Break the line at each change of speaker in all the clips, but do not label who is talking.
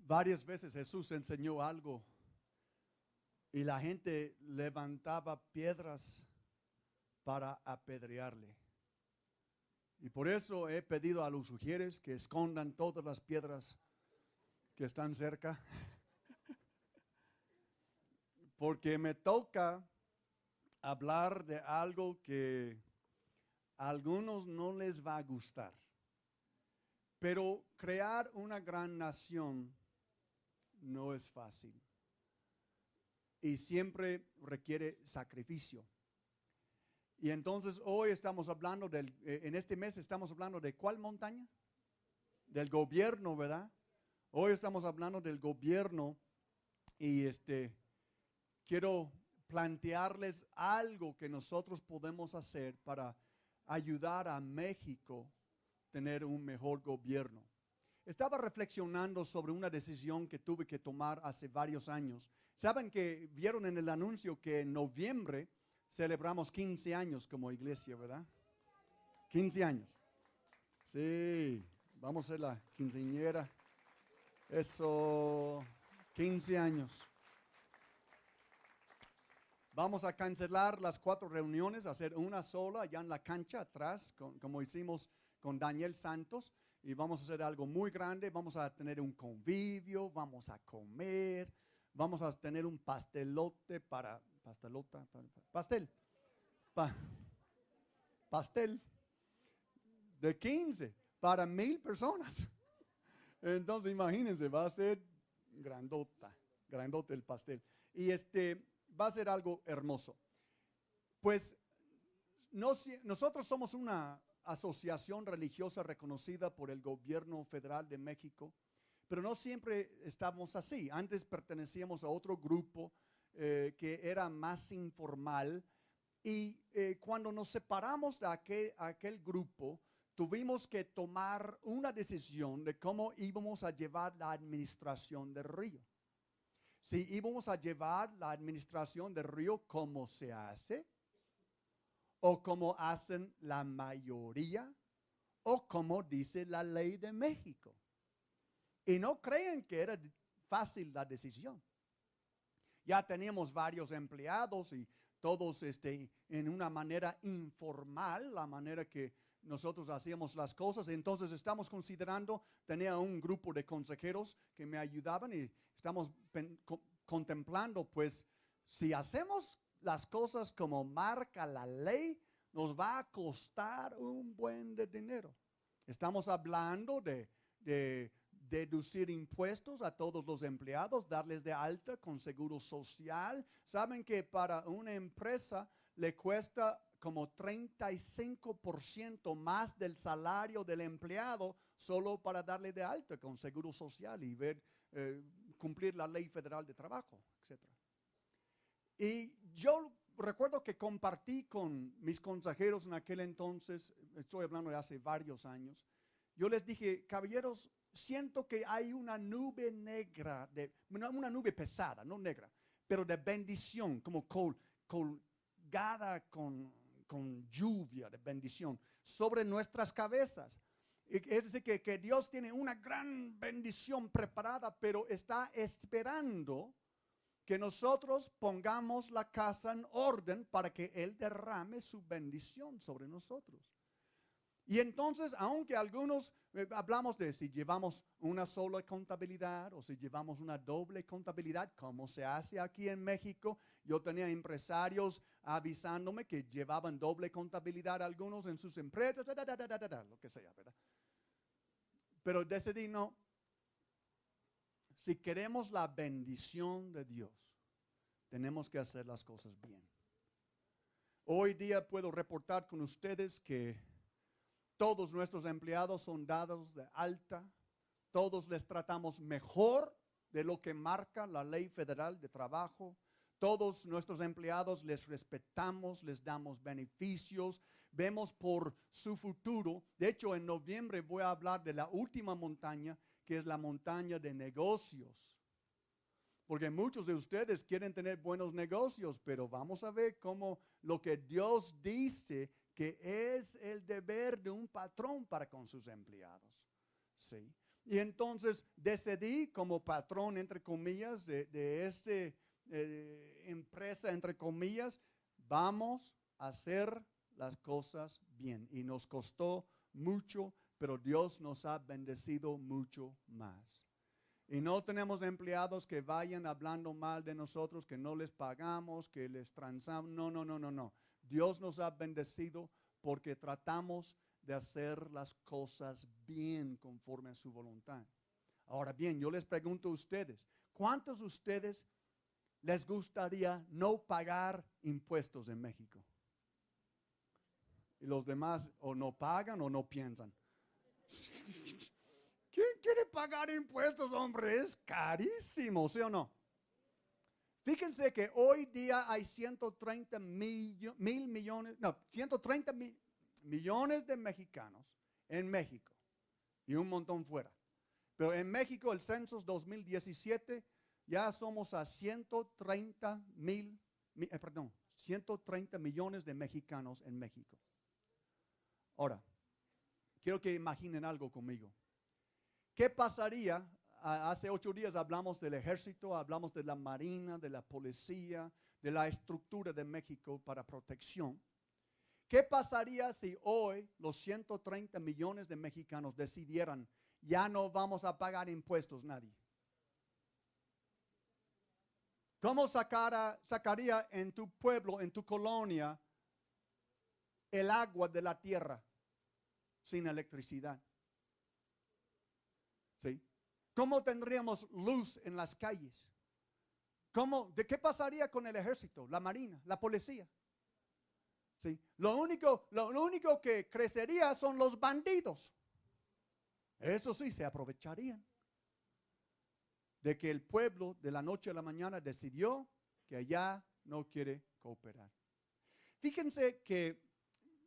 Varias veces Jesús enseñó algo y la gente levantaba piedras para apedrearle. Y por eso he pedido a los sugieres que escondan todas las piedras que están cerca. Porque me toca hablar de algo que a algunos no les va a gustar. Pero crear una gran nación no es fácil. Y siempre requiere sacrificio. Y entonces hoy estamos hablando en este mes estamos hablando de ¿cuál montaña? Del gobierno, ¿verdad? Hoy estamos hablando del gobierno y quiero plantearles algo que nosotros podemos hacer para ayudar a México a tener un mejor gobierno. Estaba reflexionando sobre una decisión que tuve que tomar hace varios años. Saben que vieron en el anuncio que en noviembre celebramos 15 años como iglesia, ¿verdad? 15 años. Sí, vamos a ser la quinceañera. Eso, 15 años. Vamos a cancelar las 4 reuniones, hacer una sola allá en la cancha atrás, como hicimos con Daniel Santos. Y vamos a hacer algo muy grande. Vamos a tener un convivio, vamos a comer, vamos a tener un pastelote pastel de 15 para 1,000 personas. Entonces imagínense, va a ser grandote el pastel. Y va a ser algo hermoso. Pues nosotros somos una asociación religiosa reconocida por el gobierno federal de México, pero no siempre estamos así. Antes pertenecíamos a otro grupo que era más informal y cuando nos separamos de aquel grupo, tuvimos que tomar una decisión de cómo íbamos a llevar la administración del río. Si íbamos a llevar la administración del río como se hace, o como hacen la mayoría, o como dice la ley de México. Y no creen que era fácil la decisión. Ya teníamos varios empleados y todos en una manera informal, la manera que nosotros hacíamos las cosas. Entonces estamos considerando, tenía un grupo de consejeros que me ayudaban y estamos contemplando, pues, si hacemos las cosas como marca la ley, nos va a costar un buen de dinero. Estamos hablando de deducir impuestos a todos los empleados, darles de alta con seguro social. Saben que para una empresa le cuesta como 35% más del salario del empleado solo para darle de alta con seguro social y cumplir la ley federal de trabajo, etc. Y yo recuerdo que compartí con mis consejeros en aquel entonces, estoy hablando de hace varios años, yo les dije, caballeros, siento que hay una nube negra, una nube pesada, no negra, pero de bendición, como colgada con lluvia de bendición sobre nuestras cabezas. Es decir, que Dios tiene una gran bendición preparada, pero está esperando que nosotros pongamos la casa en orden para que Él derrame su bendición sobre nosotros. Y entonces, aunque algunos hablamos de si llevamos una sola contabilidad o si llevamos una doble contabilidad, como se hace aquí en México, yo tenía empresarios avisándome que llevaban doble contabilidad algunos en sus empresas, lo que sea, ¿verdad? Pero decidí no. Si queremos la bendición de Dios, tenemos que hacer las cosas bien. Hoy día puedo reportar con ustedes que todos nuestros empleados son dados de alta, todos les tratamos mejor de lo que marca la ley federal de trabajo. Todos nuestros empleados les respetamos, les damos beneficios, vemos por su futuro. De hecho, en noviembre voy a hablar de la última montaña, que es la montaña de negocios. Porque muchos de ustedes quieren tener buenos negocios, pero vamos a ver cómo lo que Dios dice que es el deber de un patrón para con sus empleados. ¿Sí? Y entonces decidí como patrón, entre comillas, de esta empresa, entre comillas, vamos a hacer las cosas bien. Y nos costó mucho, pero Dios nos ha bendecido mucho más. Y no tenemos empleados que vayan hablando mal de nosotros, que no les pagamos, que les transamos. No, no, no, no, no. Dios nos ha bendecido porque tratamos de hacer las cosas bien conforme a su voluntad. Ahora bien, yo les pregunto a ustedes, ¿cuántos de ustedes les gustaría no pagar impuestos en México? Y los demás o no pagan o no piensan. ¿Quién quiere pagar impuestos, hombre? Es carísimo, ¿sí o no? Fíjense que hoy día hay 130 millones de mexicanos en México y un montón fuera. Pero en México, el censo 2017, ya somos a 130 millones de mexicanos en México. Ahora, quiero que imaginen algo conmigo. ¿Qué pasaría? Hace 8 días hablamos del ejército, hablamos de la marina, de la policía, de la estructura de México para protección. ¿Qué pasaría si hoy los 130 millones de mexicanos decidieran ya no vamos a pagar impuestos nadie? ¿Cómo sacaría en tu pueblo, en tu colonia, el agua de la tierra sin electricidad? ¿Sí? ¿Cómo tendríamos luz en las calles? ¿De qué pasaría con el ejército, la marina, la policía? ¿Sí? Lo único que crecería son los bandidos. Eso sí, se aprovecharían de que el pueblo de la noche a la mañana decidió que allá no quiere cooperar. Fíjense que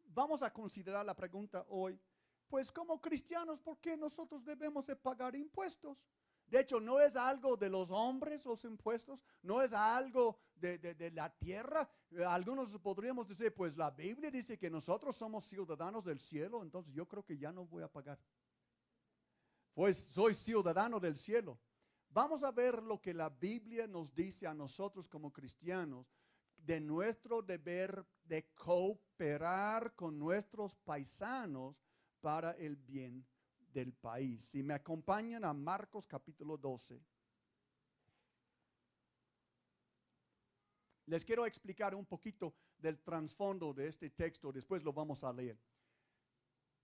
vamos a considerar la pregunta hoy, pues como cristianos, ¿por qué nosotros debemos de pagar impuestos? De hecho, no es algo de los hombres los impuestos, no es algo de la tierra. Algunos podríamos decir, pues la Biblia dice que nosotros somos ciudadanos del cielo, entonces yo creo que ya no voy a pagar. Pues soy ciudadano del cielo. Vamos a ver lo que la Biblia nos dice a nosotros como cristianos de nuestro deber de cooperar con nuestros paisanos para el bien del país. Si me acompañan a Marcos capítulo 12. Les quiero explicar un poquito del trasfondo de este texto, después lo vamos a leer.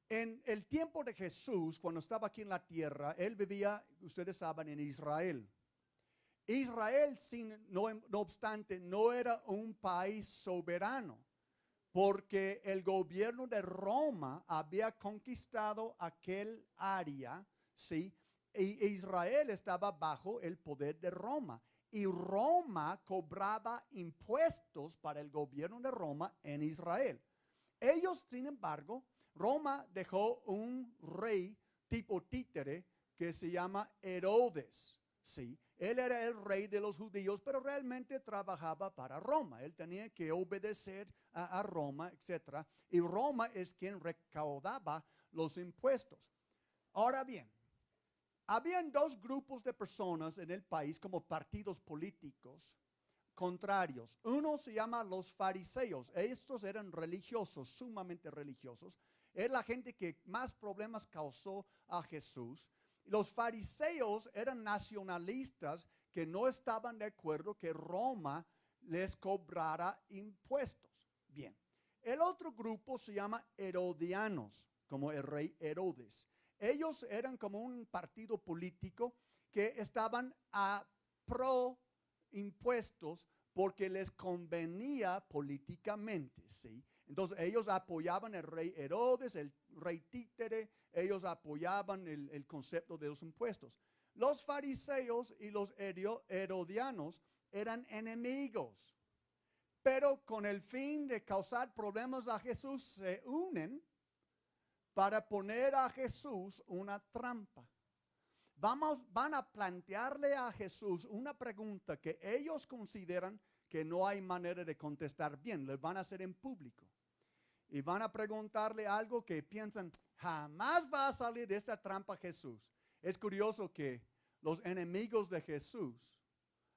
En el tiempo de Jesús, cuando estaba aquí en la tierra, él vivía, ustedes saben, en Israel. Israel, no obstante, no era un país soberano, porque el gobierno de Roma había conquistado aquel área, ¿sí? E Israel estaba bajo el poder de Roma. Y Roma cobraba impuestos para el gobierno de Roma en Israel. Ellos, sin embargo, Roma dejó un rey tipo títere que se llama Herodes, ¿sí? Él era el rey de los judíos, pero realmente trabajaba para Roma. Él tenía que obedecer a Roma, etc. Y Roma es quien recaudaba los impuestos. Ahora bien, habían 2 grupos de personas en el país como partidos políticos contrarios. Uno se llama los fariseos. Estos eran religiosos, sumamente religiosos. Es la gente que más problemas causó a Jesús. Los fariseos eran nacionalistas que no estaban de acuerdo que Roma les cobrara impuestos. Bien, el otro grupo se llama herodianos, como el rey Herodes. Ellos eran como un partido político que estaban a pro impuestos porque les convenía políticamente, ¿sí? Entonces ellos apoyaban el rey Herodes, el rey títere, ellos apoyaban el concepto de los impuestos. Los fariseos y los herodianos eran enemigos, pero con el fin de causar problemas a Jesús se unen para poner a Jesús una trampa. Van a plantearle a Jesús una pregunta que ellos consideran que no hay manera de contestar bien. Les van a hacer en público. Y van a preguntarle algo que piensan, jamás va a salir de esta trampa Jesús. Es curioso que los enemigos de Jesús,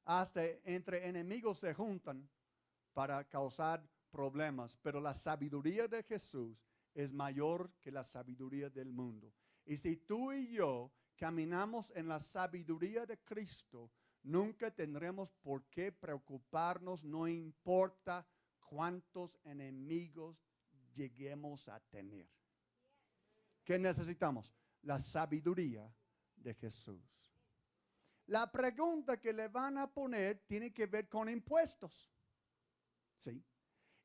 hasta entre enemigos se juntan para causar problemas, pero la sabiduría de Jesús es mayor que la sabiduría del mundo. Y si tú y yo caminamos en la sabiduría de Cristo, nunca tendremos por qué preocuparnos, no importa cuántos enemigos lleguemos a tener. ¿Qué necesitamos? La sabiduría de Jesús. La pregunta que le van a poner tiene que ver con impuestos. ¿Sí?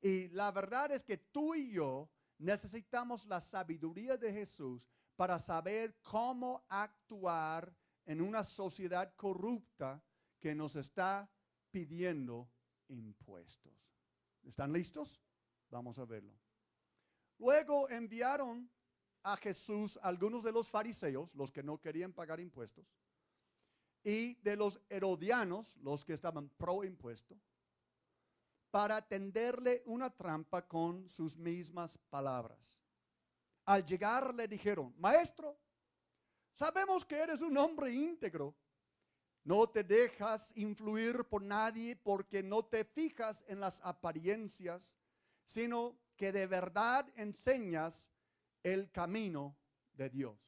Y la verdad es que tú y yo necesitamos la sabiduría de Jesús para saber cómo actuar en una sociedad corrupta que nos está pidiendo impuestos. ¿Están listos? Vamos a verlo. Luego enviaron a Jesús algunos de los fariseos, los que no querían pagar impuestos, y de los herodianos, los que estaban pro impuesto, para tenderle una trampa con sus mismas palabras. Al llegar le dijeron: Maestro, sabemos que eres un hombre íntegro. No te dejas influir por nadie porque no te fijas en las apariencias, sino que de verdad enseñas el camino de Dios.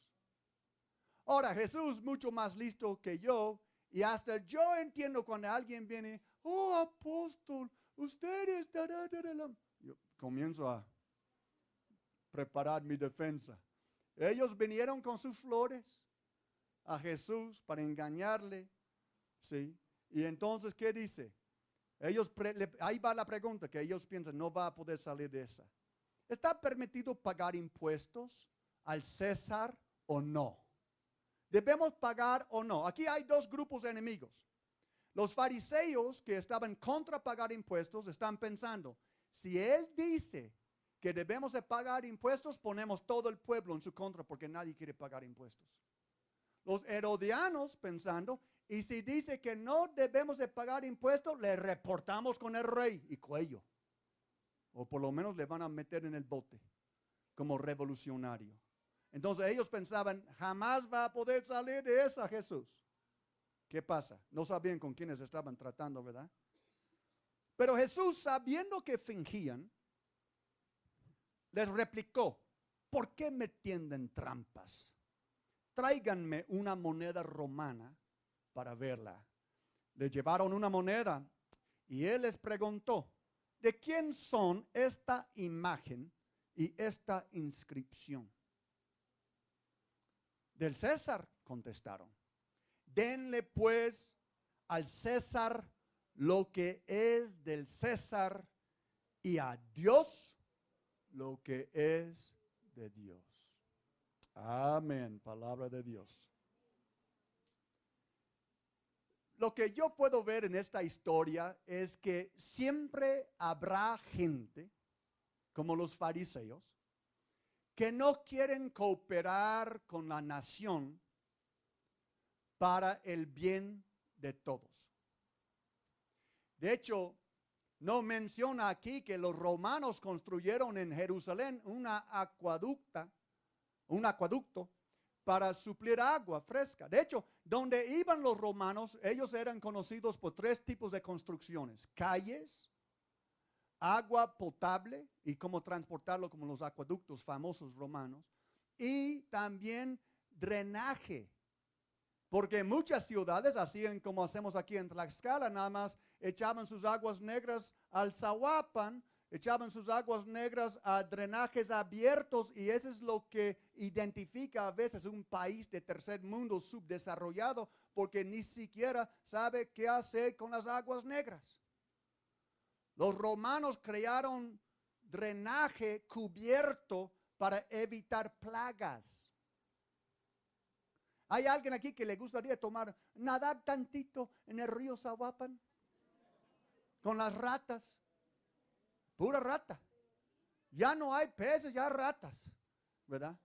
Ahora, Jesús mucho más listo que yo, y hasta yo entiendo cuando alguien viene: oh, apóstol, ustedes, yo comienzo a preparar mi defensa. Ellos vinieron con sus flores a Jesús para engañarle, ¿sí? Y entonces, ¿qué dice? Ahí va la pregunta que ellos piensan: no va a poder salir de esa. ¿Está permitido pagar impuestos al César o no? ¿Debemos pagar o no? Aquí hay dos grupos de enemigos. Los fariseos que estaban contra pagar impuestos están pensando: si él dice que debemos de pagar impuestos, ponemos todo el pueblo en su contra porque nadie quiere pagar impuestos. Los herodianos pensando: y si dice que no debemos de pagar impuestos, le reportamos con el rey y cuello. O por lo menos le van a meter en el bote como revolucionario. Entonces ellos pensaban: jamás va a poder salir de esa Jesús. ¿Qué pasa? No sabían con quiénes estaban tratando, ¿verdad? Pero Jesús, sabiendo que fingían, les replicó: ¿por qué me tienden trampas? Tráiganme una moneda romana para verla. Le llevaron una moneda y él les preguntó: ¿de quién son esta imagen y esta inscripción? Del César, contestaron. Denle pues al César lo que es del César y a Dios lo que es de Dios. Amén, palabra de Dios. Lo que yo puedo ver en esta historia es que siempre habrá gente, como los fariseos, que no quieren cooperar con la nación para el bien de todos. De hecho, no menciona aquí que los romanos construyeron en Jerusalén un acueducto para suplir agua fresca. De hecho, donde iban los romanos, ellos eran conocidos por tres tipos de construcciones: calles, agua potable y cómo transportarlo, como los acueductos famosos romanos, y también drenaje. Porque muchas ciudades hacían como hacemos aquí en Tlaxcala: nada más echaban sus aguas negras al Zahuapan, echaban sus aguas negras a drenajes abiertos, y eso es lo que identifica a veces un país de tercer mundo subdesarrollado, porque ni siquiera sabe qué hacer con las aguas negras. Los romanos crearon drenaje cubierto para evitar plagas. ¿Hay alguien aquí que le gustaría nadar tantito en el río Zahuapan? Con las ratas. Pura rata. Ya no hay peces, ya ratas, ¿verdad?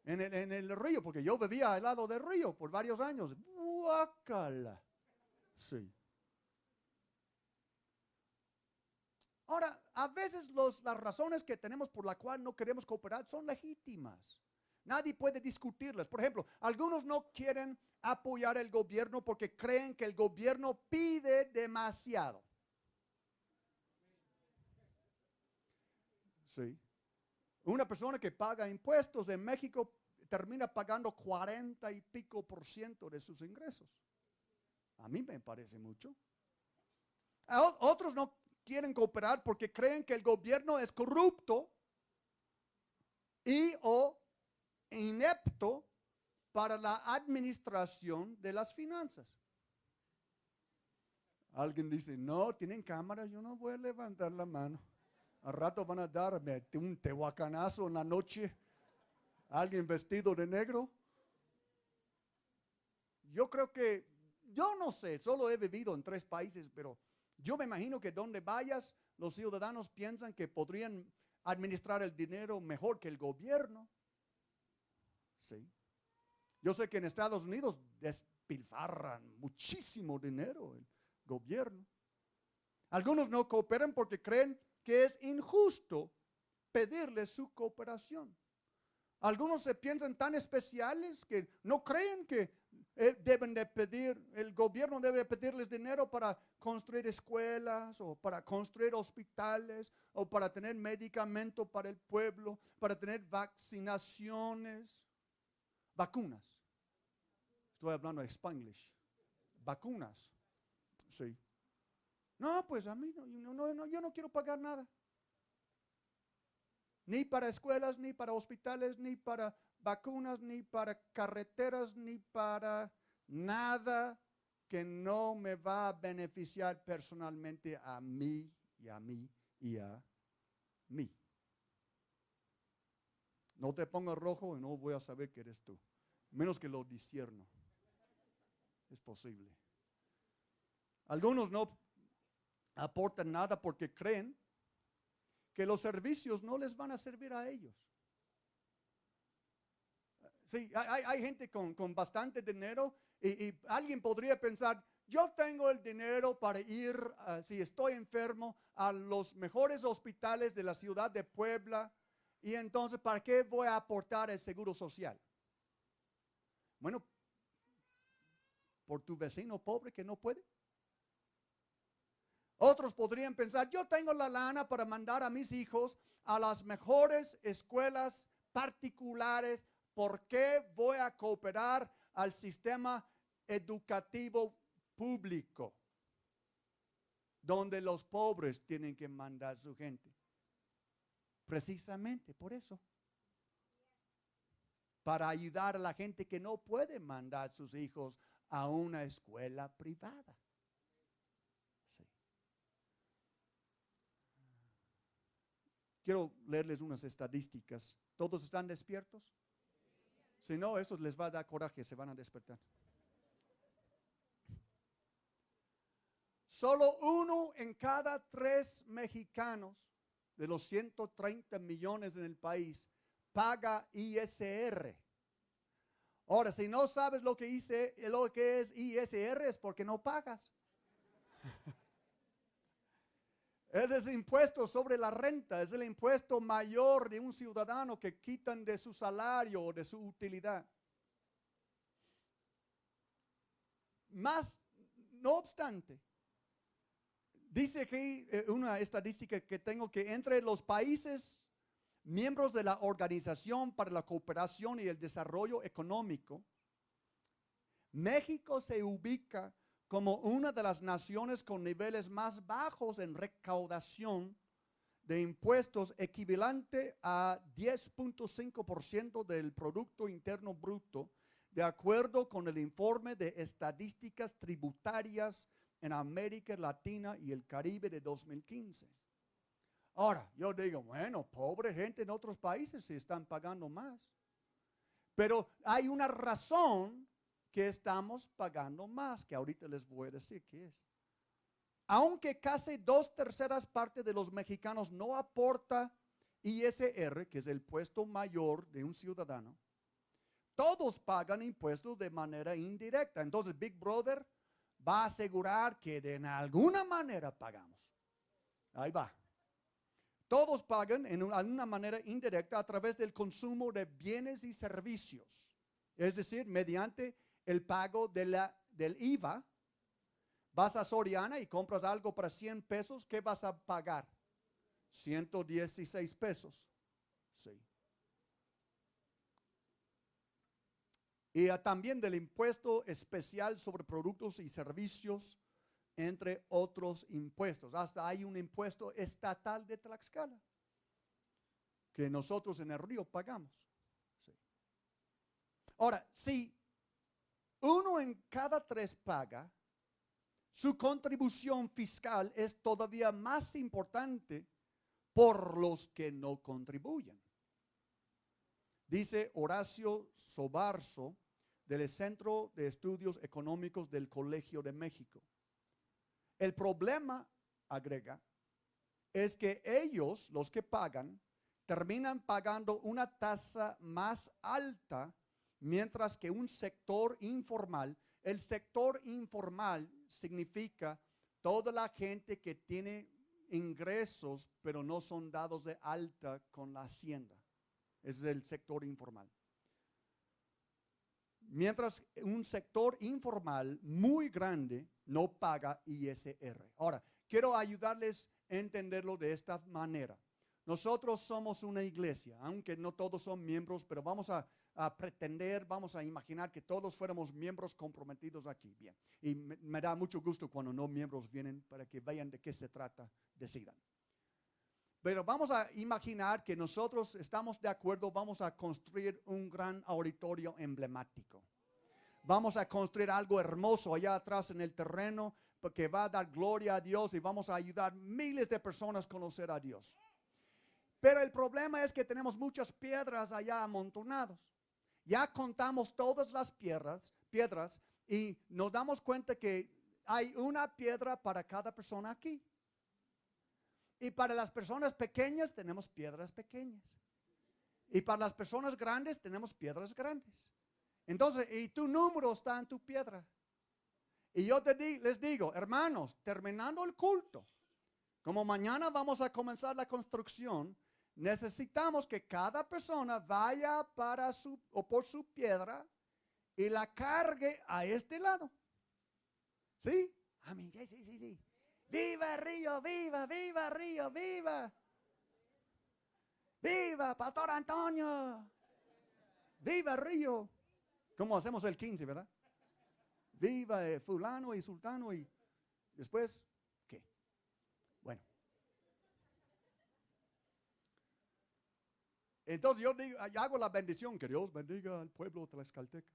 En el río, porque yo vivía al lado del río por varios años. Guácala. Sí. Ahora, a veces las razones que tenemos por la cual no queremos cooperar son legítimas. Nadie puede discutirlas. Por ejemplo, algunos no quieren apoyar el gobierno porque creen que el gobierno pide demasiado. Sí. Una persona que paga impuestos en México termina pagando 40 y pico % de sus ingresos. A mí me parece mucho. Otros no quieren cooperar porque creen que el gobierno es corrupto y o inepto para la administración de las finanzas. Alguien dice, no, tienen cámaras, yo no voy a levantar la mano. Al rato van a darme un tehuacanazo en la noche. Alguien vestido de negro. Yo creo que, yo no sé, solo he vivido en 3 países, pero yo me imagino que donde vayas, los ciudadanos piensan que podrían administrar el dinero mejor que el gobierno. Sí. Yo sé que en Estados Unidos despilfarran muchísimo dinero el gobierno. Algunos no cooperan porque creen que es injusto pedirles su cooperación. Algunos se piensan tan especiales que no creen que deben de pedir, el gobierno debe pedirles dinero para construir escuelas o para construir hospitales o para tener medicamento para el pueblo, para tener vacunas. Estoy hablando en Spanglish. Vacunas. Sí. No, pues a mí yo no quiero pagar nada. Ni para escuelas, ni para hospitales, ni para vacunas, ni para carreteras, ni para nada que no me va a beneficiar personalmente a mí y a mí y a mí. No te pongas rojo y no voy a saber que eres tú. Menos que lo discierno. Es posible. Algunos no aportan nada porque creen que los servicios no les van a servir a ellos. Sí, hay gente con bastante dinero y alguien podría pensar, yo tengo el dinero para ir, si estoy enfermo, a los mejores hospitales de la ciudad de Puebla, y entonces, ¿para qué voy a aportar el seguro social? Bueno, por tu vecino pobre que no puede. Otros podrían pensar, yo tengo la lana para mandar a mis hijos a las mejores escuelas particulares. ¿Por qué voy a cooperar al sistema educativo público, donde los pobres tienen que mandar su gente? Precisamente por eso. Para ayudar a la gente que no puede mandar sus hijos a una escuela privada. Quiero leerles unas estadísticas. ¿Todos están despiertos? Si no, eso les va a dar coraje, se van a despertar. Solo 1 en cada 3 mexicanos de los 130 millones en el país paga ISR. Ahora, si no sabes lo que es ISR es porque no pagas. Es el impuesto sobre la renta, es el impuesto mayor de un ciudadano que quitan de su salario o de su utilidad. No obstante, dice que una estadística que tengo, que entre los países miembros de la Organización para la Cooperación y el Desarrollo Económico, México se ubica como una de las naciones con niveles más bajos en recaudación de impuestos, equivalente a 10.5% del Producto Interno Bruto, de acuerdo con el informe de estadísticas tributarias en América Latina y el Caribe de 2015. Ahora, yo digo, bueno, pobre gente en otros países se están pagando más. Pero hay una razón que estamos pagando más, que ahorita les voy a decir qué es. Aunque casi 2/3 partes de los mexicanos no aporta ISR, que es el impuesto mayor de un ciudadano, todos pagan impuestos de manera indirecta. Entonces Big Brother va a asegurar que de alguna manera pagamos. Ahí va. Todos pagan en una manera indirecta a través del consumo de bienes y servicios. Es decir, mediante el pago del IVA. Vas a Soriana y compras algo para 100 pesos, ¿qué vas a pagar? 116 pesos. Sí. Y también del impuesto especial sobre productos y servicios, entre otros impuestos. Hasta hay un impuesto estatal de Tlaxcala que nosotros en el río pagamos. Sí. Ahora, si 1 en cada 3 paga, su contribución fiscal es todavía más importante por los que no contribuyen. Dice Horacio Sobarzo del Centro de Estudios Económicos del Colegio de México. El problema, agrega, es que ellos, los que pagan, terminan pagando una tasa más alta, mientras que un sector informal, el sector informal significa toda la gente que tiene ingresos, pero no son dados de alta con la hacienda. Ese es el sector informal. Mientras un sector informal muy grande no paga ISR. Ahora, quiero ayudarles a entenderlo de esta manera. Nosotros somos una iglesia, aunque no todos son miembros, pero vamos a pretender, vamos a imaginar que todos fuéramos miembros comprometidos aquí. Bien, y me da mucho gusto cuando no miembros vienen para que vean de qué se trata, decidan. Pero vamos a imaginar que nosotros estamos de acuerdo, vamos a construir un gran auditorio emblemático. Vamos a construir algo hermoso allá atrás en el terreno que va a dar gloria a Dios y vamos a ayudar miles de personas a conocer a Dios. Pero el problema es que tenemos muchas piedras allá amontonadas. Ya contamos todas las piedras y nos damos cuenta que hay una piedra para cada persona aquí. Y para las personas pequeñas tenemos piedras pequeñas. Y para las personas grandes tenemos piedras grandes. Entonces, y tu número está en tu piedra. Y yo les digo, hermanos, terminando el culto, como mañana vamos a comenzar la construcción, necesitamos que cada persona vaya por su piedra y la cargue a este lado. ¿Sí? Amén. Sí. ¡Viva Río! ¡Viva! ¡Viva Río! ¡Viva! ¡Viva Pastor Antonio! ¡Viva Río! ¿Cómo hacemos el 15, verdad? Viva fulano y sultano y después, ¿qué? Bueno. Entonces yo hago la bendición, que Dios bendiga al pueblo tlaxcalteca.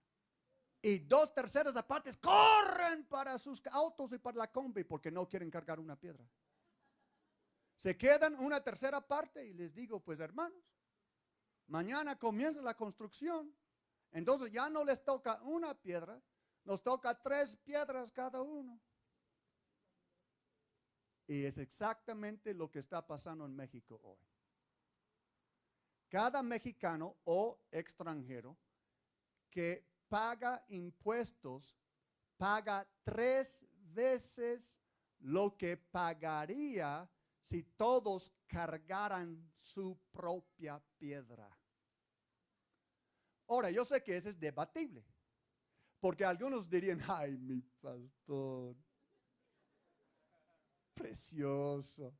Y 2/3 partes corren para sus autos y para la combi porque no quieren cargar una piedra. Se quedan 1/3 parte y les digo, pues hermanos, mañana comienza la construcción. Entonces ya no les toca una piedra, nos toca 3 piedras cada uno. Y es exactamente lo que está pasando en México hoy. Cada mexicano o extranjero que paga impuestos, paga 3 veces lo que pagaría si todos cargaran su propia piedra. Ahora, yo sé que eso es debatible, porque algunos dirían, ay, mi pastor, precioso.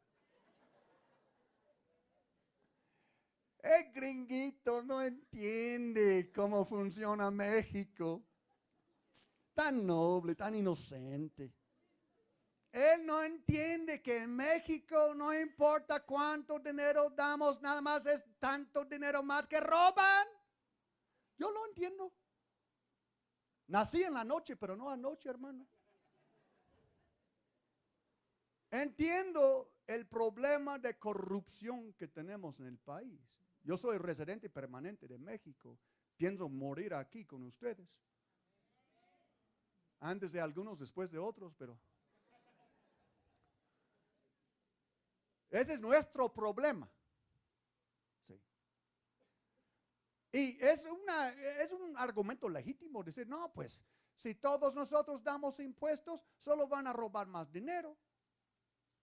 El gringuito no entiende cómo funciona México. Tan noble, tan inocente. Él no entiende que en México no importa cuánto dinero damos, nada más es tanto dinero más que roban. Yo lo entiendo. Nací en la noche, pero no anoche, hermano. Entiendo el problema de corrupción que tenemos en el país. Yo soy residente permanente de México. Pienso morir aquí con ustedes. Antes de algunos, después de otros, pero ese es nuestro problema. Sí. Y es un argumento legítimo decir, no, pues, si todos nosotros damos impuestos, solo van a robar más dinero.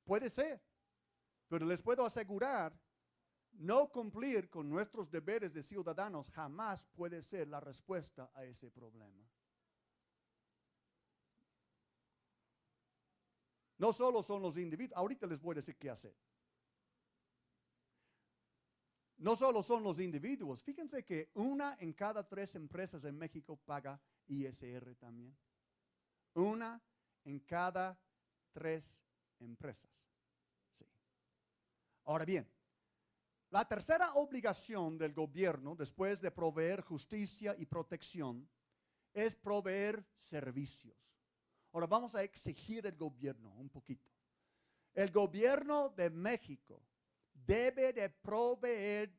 Puede ser. Pero les puedo asegurar, no cumplir con nuestros deberes de ciudadanos jamás puede ser la respuesta a ese problema. No solo son los individuos, ahorita les voy a decir qué hacer. No solo son los individuos, fíjense que 1 en cada 3 empresas en México paga ISR también. 1 en cada 3 empresas. Sí. Ahora bien, la tercera obligación del gobierno, después de proveer justicia y protección, es proveer servicios. Ahora vamos a exigir el gobierno un poquito. El gobierno de México debe de proveer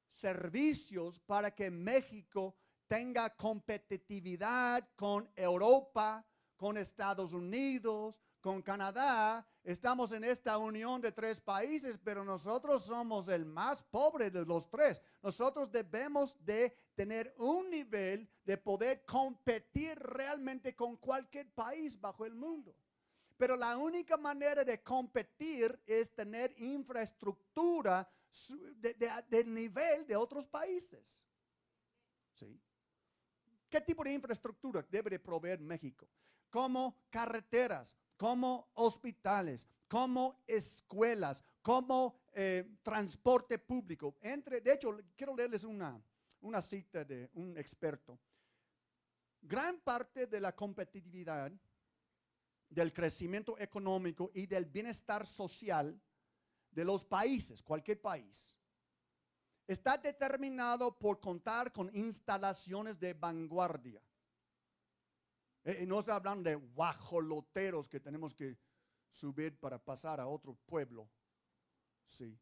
servicios para que México tenga competitividad con Europa, con Estados Unidos, con Canadá. Estamos en esta unión de 3 países, pero nosotros somos el más pobre de los 3. Nosotros debemos de tener un nivel de poder competir realmente con cualquier país bajo el mundo. Pero la única manera de competir es tener infraestructura del nivel de otros países. ¿Sí? ¿Qué tipo de infraestructura debe de proveer México? Como carreteras, como hospitales, como escuelas, como transporte público. De hecho, quiero leerles una cita de un experto. Gran parte de la competitividad, del crecimiento económico y del bienestar social de los países, cualquier país, está determinado por contar con instalaciones de vanguardia. No se hablan de guajoloteros que tenemos que subir para pasar a otro pueblo. Sí.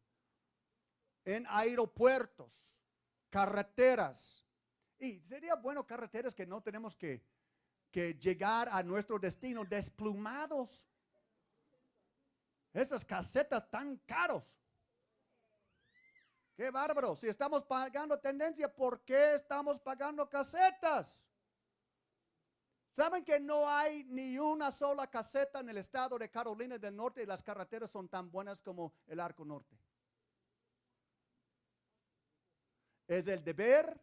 En aeropuertos, carreteras. Y sería bueno carreteras que no tenemos que llegar a nuestro destino desplumados. Esas casetas tan caros. Qué bárbaro. Si estamos pagando tendencia, ¿por qué estamos pagando casetas? ¿Saben que no hay ni una sola caseta en el estado de Carolina del Norte y las carreteras son tan buenas como el Arco Norte? Es el deber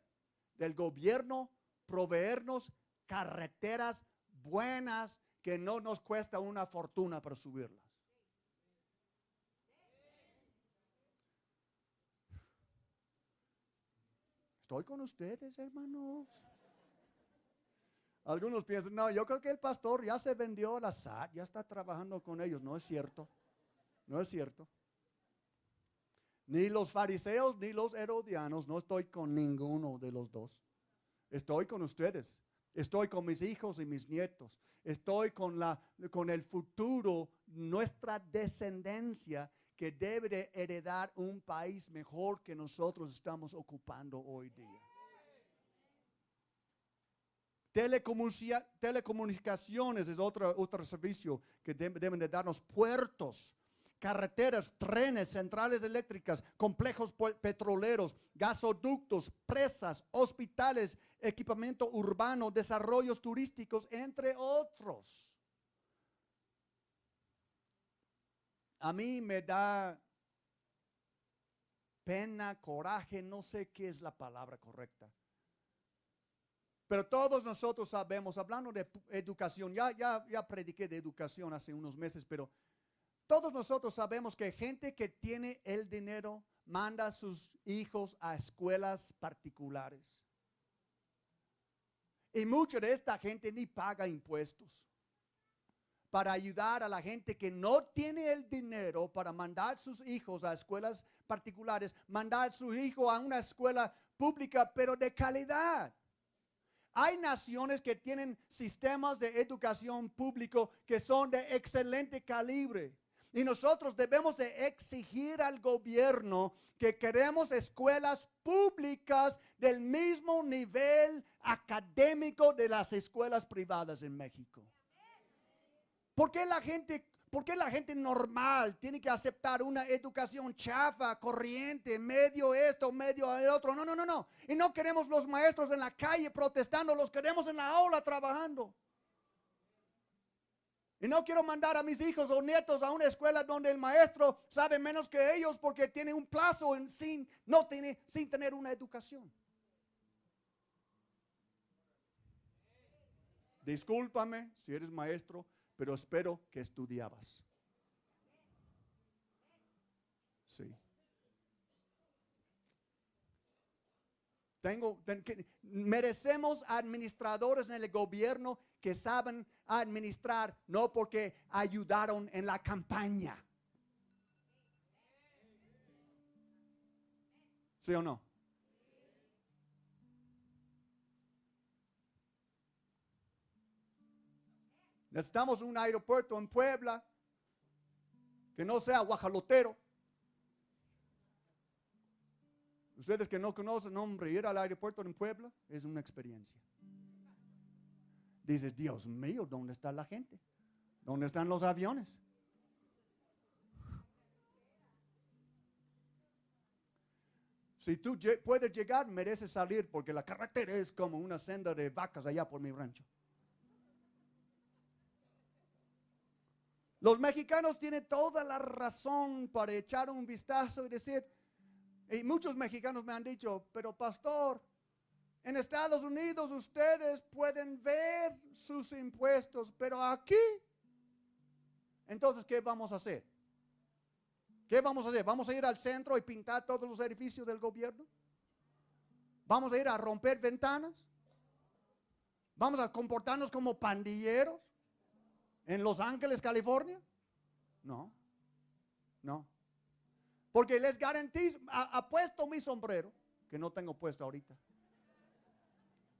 del gobierno proveernos carreteras buenas que no nos cuesta una fortuna para subirlas. Estoy con ustedes, hermanos. Algunos piensan, no, yo creo que el pastor ya se vendió a la SAT, ya está trabajando con ellos. No es cierto, no es cierto. Ni los fariseos ni los herodianos, no estoy con ninguno de los dos. Estoy con ustedes. Estoy con mis hijos y mis nietos. Estoy con el futuro, nuestra descendencia que debe de heredar un país mejor que nosotros estamos ocupando hoy día. Telecomunicaciones es otro servicio que deben de darnos. Puertos, carreteras, trenes, centrales eléctricas, complejos petroleros, gasoductos, presas, hospitales, equipamiento urbano, desarrollos turísticos, entre otros. A mí me da pena, coraje, no sé qué es la palabra correcta. Pero todos nosotros sabemos, hablando de educación, ya prediqué de educación hace unos meses, pero todos nosotros sabemos que gente que tiene el dinero manda a sus hijos a escuelas particulares. Y mucha de esta gente ni paga impuestos para ayudar a la gente que no tiene el dinero para mandar sus hijos a escuelas particulares, mandar su hijo a una escuela pública, pero de calidad. Hay naciones que tienen sistemas de educación público que son de excelente calibre. Y nosotros debemos de exigir al gobierno que queremos escuelas públicas del mismo nivel académico de las escuelas privadas en México. ¿Por qué la gente normal tiene que aceptar una educación chafa, corriente, medio esto, medio el otro? No. Y no queremos los maestros en la calle protestando, los queremos en la aula trabajando. Y no quiero mandar a mis hijos o nietos a una escuela donde el maestro sabe menos que ellos porque tiene un plazo sin tener una educación. Discúlpame si eres maestro, pero espero que estudiabas. Sí. Merecemos administradores en el gobierno que saben administrar, no porque ayudaron en la campaña. ¿Sí o no? Necesitamos un aeropuerto en Puebla que no sea guajalotero. Ustedes que no conocen, hombre, ir al aeropuerto en Puebla es una experiencia. Dices, Dios mío, ¿dónde está la gente? ¿Dónde están los aviones? Si tú puedes llegar, mereces salir porque la carretera es como una senda de vacas allá por mi rancho. Los mexicanos tienen toda la razón para echar un vistazo y decir, y muchos mexicanos me han dicho, pero pastor, en Estados Unidos ustedes pueden ver sus impuestos, pero aquí, entonces, ¿qué vamos a hacer? ¿Qué vamos a hacer? ¿Vamos a ir al centro y pintar todos los edificios del gobierno? ¿Vamos a ir a romper ventanas? ¿Vamos a comportarnos como pandilleros en Los Ángeles, California? No, no. Porque les garantizo, apuesto mi sombrero, que no tengo puesto ahorita,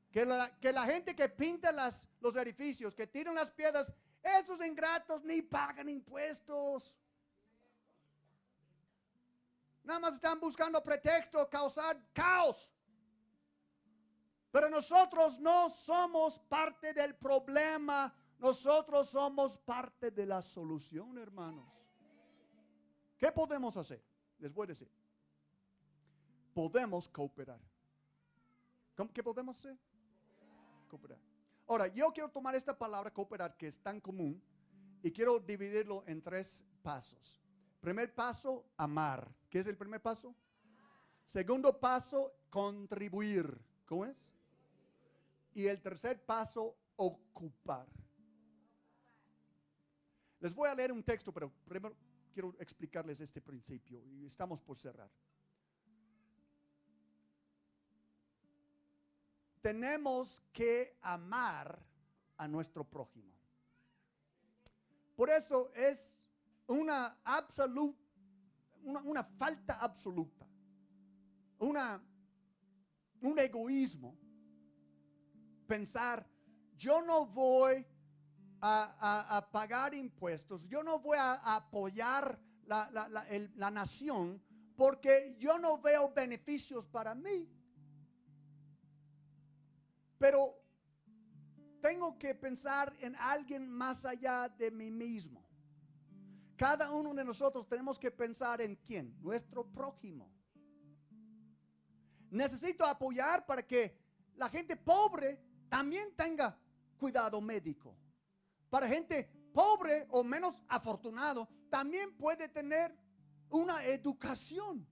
que la gente que pinta los edificios, que tiran las piedras, esos ingratos ni pagan impuestos. Nada más están buscando pretexto, causar caos. Pero nosotros no somos parte del problema, nosotros somos parte de la solución, hermanos. ¿Qué podemos hacer? Les voy a decir. Podemos cooperar. ¿Qué podemos hacer? Cooperar. Ahora, yo quiero tomar esta palabra cooperar, que es tan común, y quiero dividirlo en 3 pasos. Primer paso, amar. ¿Qué es el primer paso? Segundo paso, contribuir. ¿Cómo es? Y el tercer paso, ocupar. Les voy a leer un texto, pero primero quiero explicarles este principio y estamos por cerrar. Tenemos que amar a nuestro prójimo. Por eso es una falta absoluta, un egoísmo pensar, yo no voy a pagar impuestos, yo no voy a apoyar la nación porque yo no veo beneficios para mí. Pero tengo que pensar en alguien más allá de mí mismo. Cada uno de nosotros tenemos que pensar en quién, nuestro prójimo. Necesito apoyar para que la gente pobre también tenga cuidado médico. Para gente pobre o menos afortunado también puede tener una educación.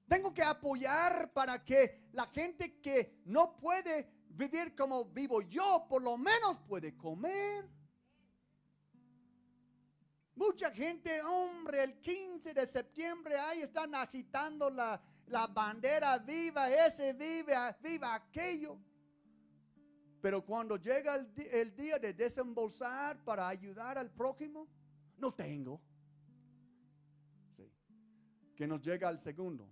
Tengo que apoyar para que la gente que no puede vivir como vivo yo, por lo menos puede comer. Mucha gente, hombre, el 15 de septiembre ahí están agitando la bandera, viva ese, viva aquello. Pero cuando llega el día de desembolsar para ayudar al prójimo, no tengo. Sí. Que nos llega al segundo.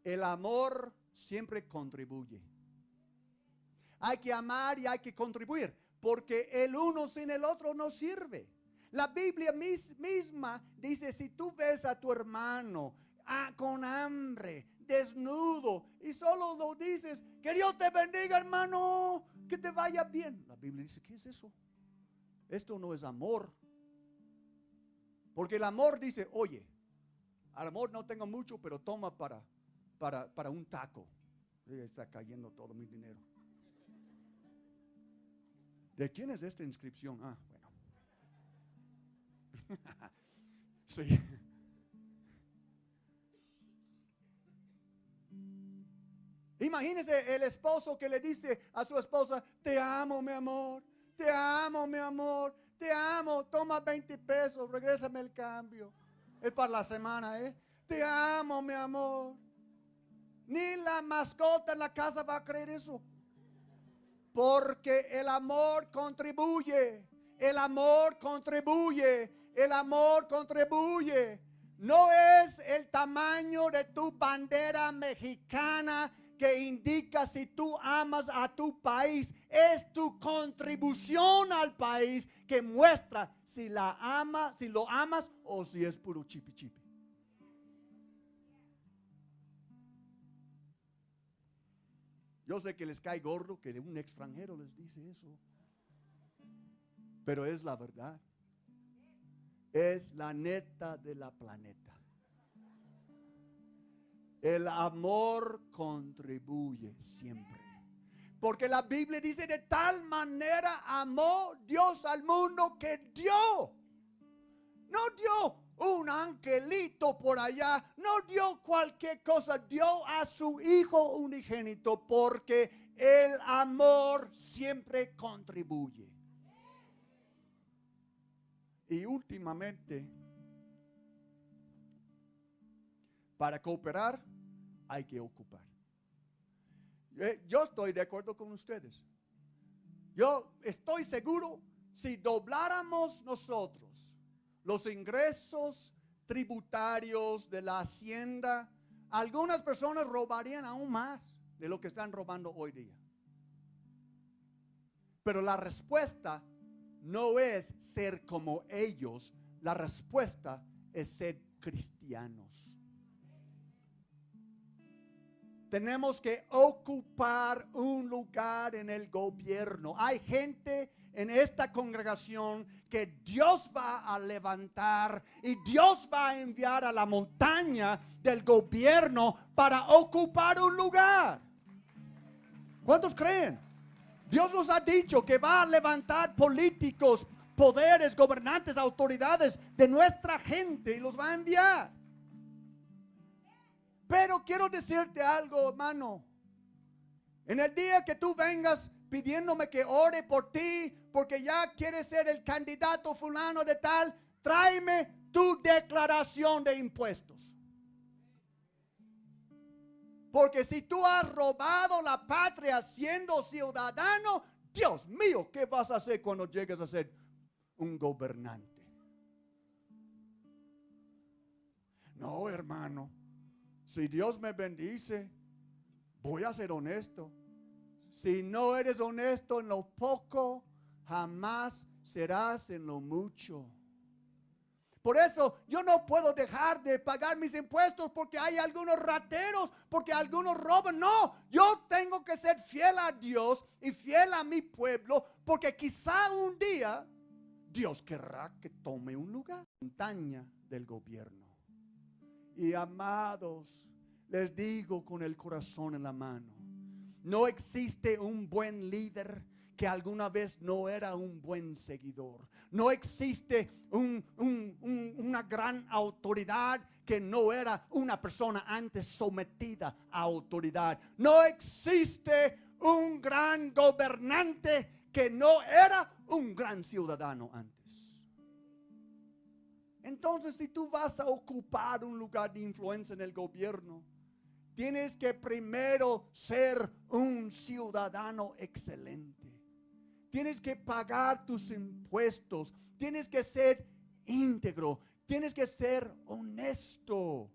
El amor siempre contribuye. Hay que amar y hay que contribuir, porque el uno sin el otro no sirve. La Biblia misma dice, si tú ves a tu hermano con hambre, desnudo, y solo lo dices, que Dios te bendiga, hermano, que te vaya bien. La Biblia dice, ¿qué es eso? Esto no es amor. Porque el amor dice, oye, al amor no tengo mucho, pero toma para un taco. Está cayendo todo mi dinero. ¿De quién es esta inscripción? Ah, bueno. Sí. Imagínese el esposo que le dice a su esposa: te amo, mi amor, te amo, mi amor, te amo, toma 20 pesos, regrésame el cambio. Es para la semana, ¿eh? Te amo, mi amor. Ni la mascota en la casa va a creer eso. Porque el amor contribuye, el amor contribuye, el amor contribuye. No es el tamaño de tu bandera mexicana que indica si tú amas a tu país. Es tu contribución al país que muestra si lo amas o si es puro chipi chipi. Yo sé que les cae gordo que un extranjero les dice eso, pero es la verdad. Es la neta de la planeta. El amor contribuye siempre. Porque la Biblia dice: de tal manera amó Dios al mundo que dio. No dio un angelito por allá, no dio cualquier cosa, dio a su Hijo unigénito, porque el amor siempre contribuye. Y últimamente, para cooperar hay que ocupar. Yo estoy de acuerdo con ustedes. Yo estoy seguro, si dobláramos nosotros los ingresos tributarios de la hacienda, algunas personas robarían aún más de lo que están robando hoy día. Pero la respuesta no es ser como ellos, la respuesta es ser cristianos. Tenemos que ocupar un lugar en el gobierno. Hay gente en esta congregación que Dios va a levantar y Dios va a enviar a la montaña del gobierno para ocupar un lugar. ¿Cuántos creen? Dios nos ha dicho que va a levantar políticos, poderes, gobernantes, autoridades de nuestra gente y los va a enviar. Pero quiero decirte algo, hermano. En el día que tú vengas pidiéndome que ore por ti, porque ya quieres ser el candidato fulano de tal, tráeme tu declaración de impuestos. Porque si tú has robado la patria siendo ciudadano, Dios mío, ¿qué vas a hacer cuando llegues a ser un gobernante? No, hermano. Si Dios me bendice, voy a ser honesto. Si no eres honesto en lo poco, jamás serás en lo mucho. Por eso yo no puedo dejar de pagar mis impuestos porque hay algunos rateros, porque algunos roban. No, yo tengo que ser fiel a Dios y fiel a mi pueblo, porque quizá un día Dios querrá que tome un lugar. Montaña del gobierno. Y amados, les digo con el corazón en la mano, no existe un buen líder que alguna vez no era un buen seguidor. No existe una gran autoridad que no era una persona antes sometida a autoridad. No existe un gran gobernante que no era un gran ciudadano antes. Entonces, si tú vas a ocupar un lugar de influencia en el gobierno, tienes que primero ser un ciudadano excelente. Tienes que pagar tus impuestos. Tienes que ser íntegro. Tienes que ser honesto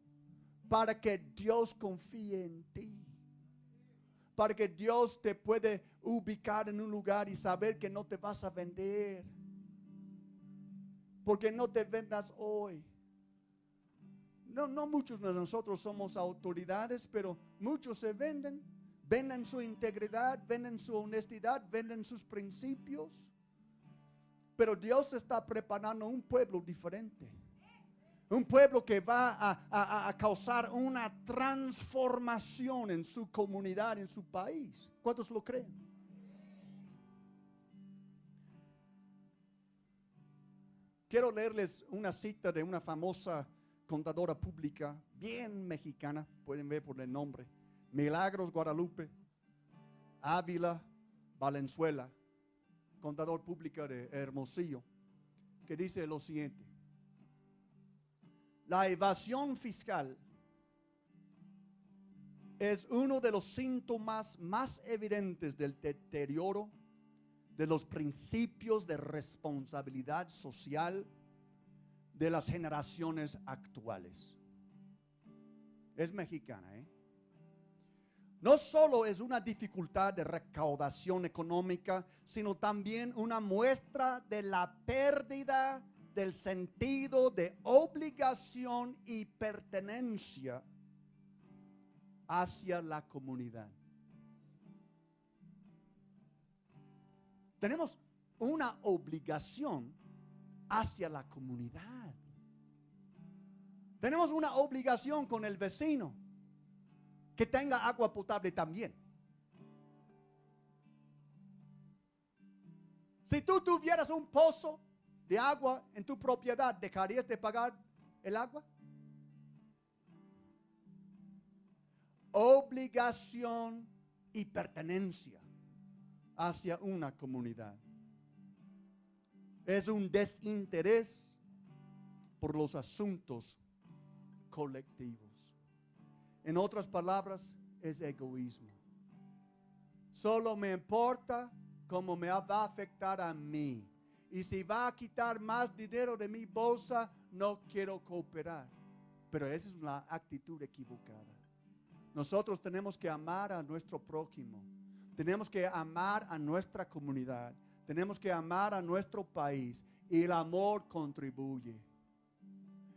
para que Dios confíe en ti. Para que Dios te puede ubicar en un lugar y saber que no te vas a vender. Porque no te vendas hoy. No muchos de nosotros somos autoridades, pero muchos se venden. Venden su integridad, venden su honestidad, venden sus principios. Pero Dios está preparando un pueblo diferente. Un pueblo que va a causar una transformación en su comunidad, en su país. ¿Cuántos lo creen? quiero leerles una cita de una famosa contadora pública, bien mexicana, pueden ver por el nombre, Milagros Guadalupe Ávila Valenzuela, contador pública de Hermosillo, que dice lo siguiente: la evasión fiscal es uno de los síntomas más evidentes del deterioro de los principios de responsabilidad social de las generaciones actuales. Es mexicana, ¿eh? No solo es una dificultad de recaudación económica, sino también una muestra de la pérdida del sentido de obligación y pertenencia hacia la comunidad. Tenemos una obligación hacia la comunidad. Tenemos una obligación con el vecino que tenga agua potable también. Si tú tuvieras un pozo de agua en tu propiedad, ¿dejarías de pagar el agua? Obligación y pertenencia hacia una comunidad. Es un desinterés por los asuntos colectivos. En otras palabras, es egoísmo. Solo me importa cómo me va a afectar a mí. Y si va a quitar más dinero de mi bolsa, no quiero cooperar. Pero esa es una actitud equivocada. Nosotros tenemos que amar a nuestro prójimo. Tenemos que amar a nuestra comunidad. Tenemos que amar a nuestro país. Y el amor contribuye.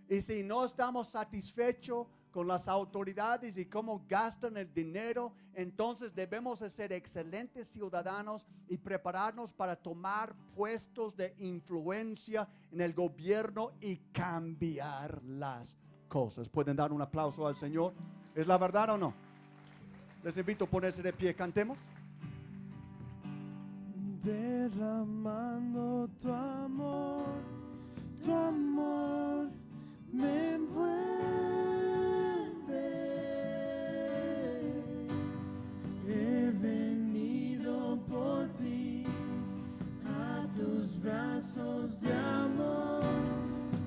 Y si no estamos satisfechos con las autoridades y cómo gastan el dinero, entonces debemos de ser excelentes ciudadanos y prepararnos para tomar puestos de influencia en el gobierno y cambiar las cosas. ¿Pueden dar un aplauso al Señor? ¿Es la verdad o no? Les invito a ponerse de pie, cantemos.
Derramando tu amor me envuelve. He venido por ti a tus brazos de amor,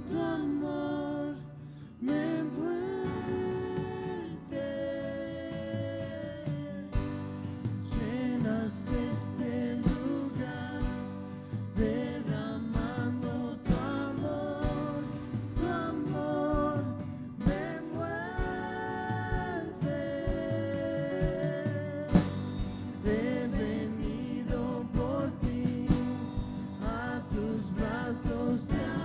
tu amor me envuelve. Llenas este lugar, derramando tu amor me envuelve. He venido por ti a tus brazos de amor.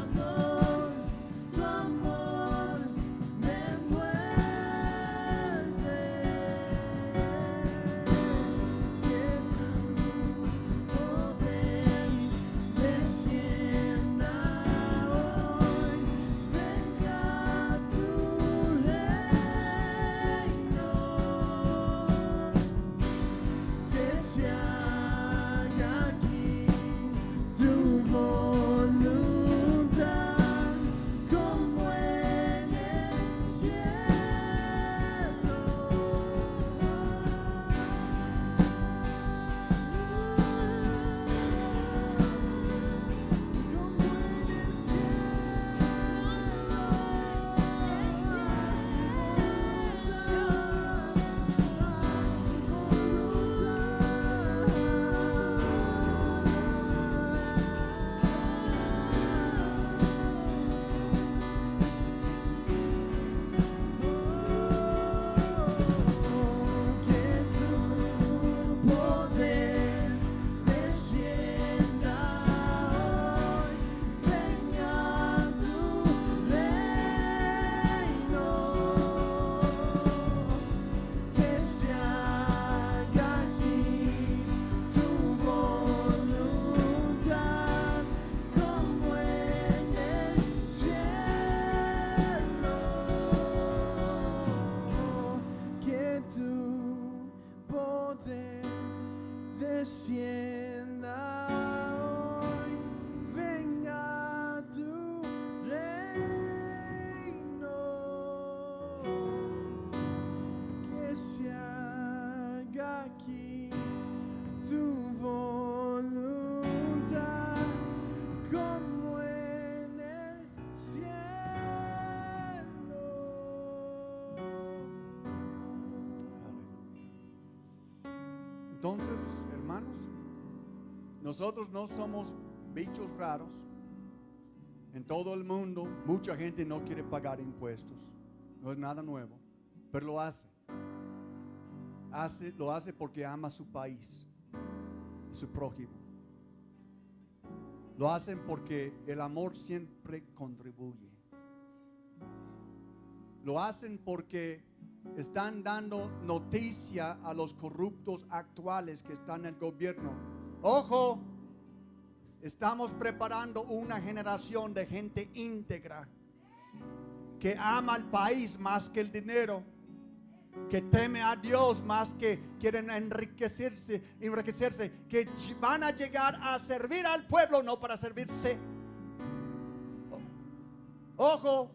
Entonces, hermanos, nosotros no somos bichos raros. En todo el mundo, mucha gente no quiere pagar impuestos. No es nada nuevo, pero lo hace. Lo hace porque ama su país y su prójimo. Lo hacen porque el amor siempre contribuye. Lo hacen porque están dando noticia a los corruptos actuales que están en el gobierno. Ojo, estamos preparando una generación de gente íntegra que ama al país más que el dinero, que teme a Dios más que quieren enriquecerse, que van a llegar a servir al pueblo, no para servirse. Ojo,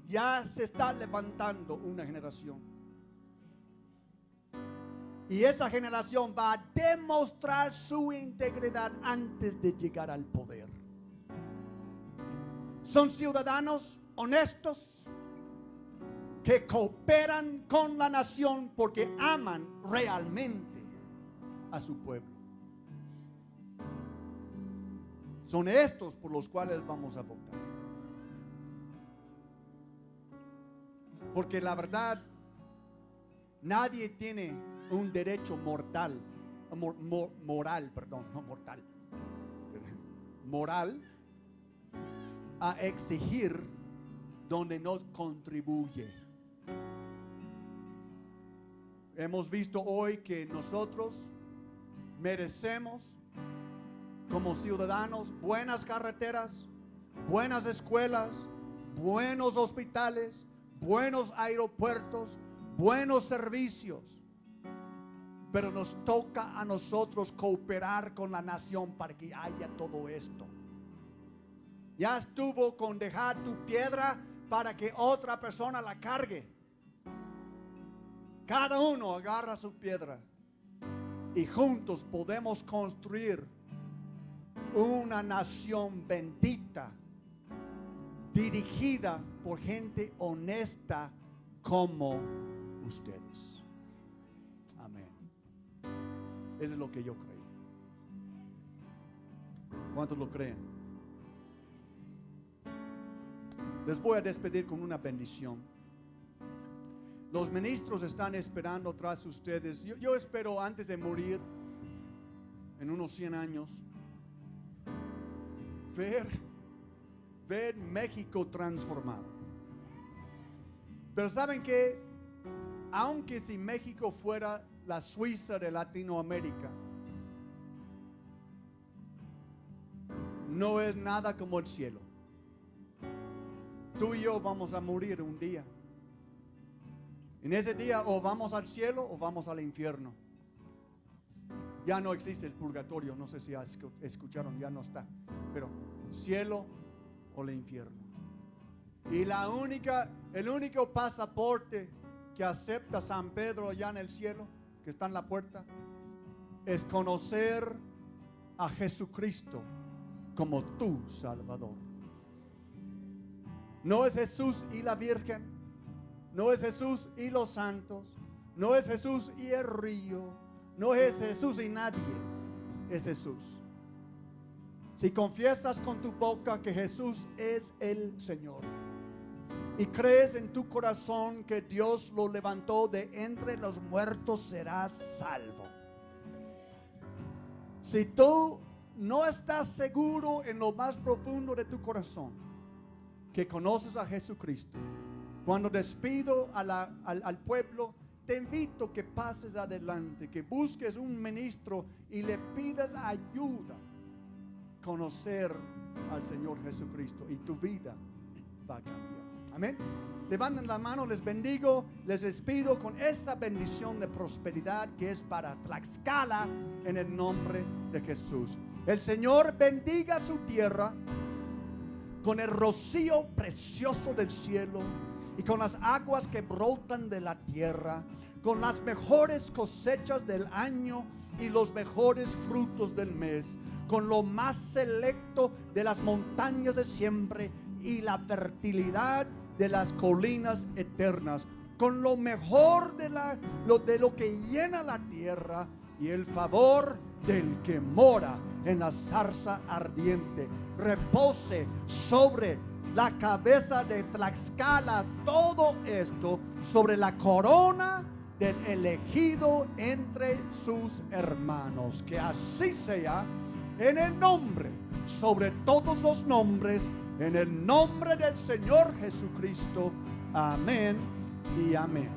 ya se está levantando una generación. Y esa generación va a demostrar su integridad antes de llegar al poder. Son ciudadanos honestos que cooperan con la nación porque aman realmente a su pueblo. Son estos por los cuales vamos a votar. Porque la verdad, nadie tiene un derecho moral a exigir donde no contribuye. Hemos visto hoy que nosotros merecemos como ciudadanos buenas carreteras, buenas escuelas, buenos hospitales, buenos aeropuertos, buenos servicios. Pero nos toca a nosotros cooperar con la nación para que haya todo esto. Ya estuvo con dejar tu piedra para que otra persona la cargue. Cada uno agarra su piedra y juntos podemos construir una nación bendita, dirigida por gente honesta como ustedes. Amén. Eso es lo que yo creo. ¿Cuántos lo creen? Les voy a despedir con una bendición. Los ministros están esperando tras ustedes. Yo espero antes de morir, en unos 100 años, ver México transformado. Pero ¿saben qué? Aunque si México fuera la Suiza de Latinoamérica, no es nada como el cielo. Tú y yo vamos a morir un día. En ese día o vamos al cielo o vamos al infierno. Ya no existe el purgatorio, no sé si escucharon, ya no está. Pero cielo o el infierno. Y el único pasaporte que acepta San Pedro allá en el cielo, que está en la puerta, es conocer a Jesucristo como tu Salvador. No es Jesús y la Virgen, no es Jesús y los santos, no es Jesús y el río, no es Jesús y nadie, es Jesús. Si confiesas con tu boca que Jesús es el Señor y crees en tu corazón que Dios lo levantó de entre los muertos, serás salvo. Si tú no estás seguro en lo más profundo de tu corazón que conoces a Jesucristo, cuando despido al pueblo, te invito que pases adelante, que busques un ministro y le pidas ayuda a conocer al Señor Jesucristo, y tu vida va a cambiar. Amén. Levanten la mano, les bendigo, les despido con esa bendición de prosperidad que es para Tlaxcala en el nombre de Jesús. El Señor bendiga su tierra con el rocío precioso del cielo y con las aguas que brotan de la tierra, con las mejores cosechas del año y los mejores frutos del mes, con lo más selecto de las montañas de siempre y la fertilidad de las colinas eternas, con lo mejor de lo que llena la tierra y el favor del que mora en la zarza ardiente repose sobre la cabeza de Tlaxcala. Todo esto sobre la corona del elegido entre sus hermanos. Que así sea, en el nombre, sobre todos los nombres, en el nombre del Señor Jesucristo. Amén y amén.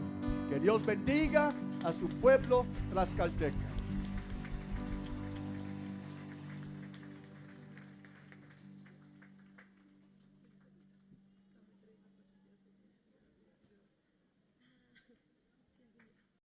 Que Dios bendiga a su pueblo tlaxcalteca.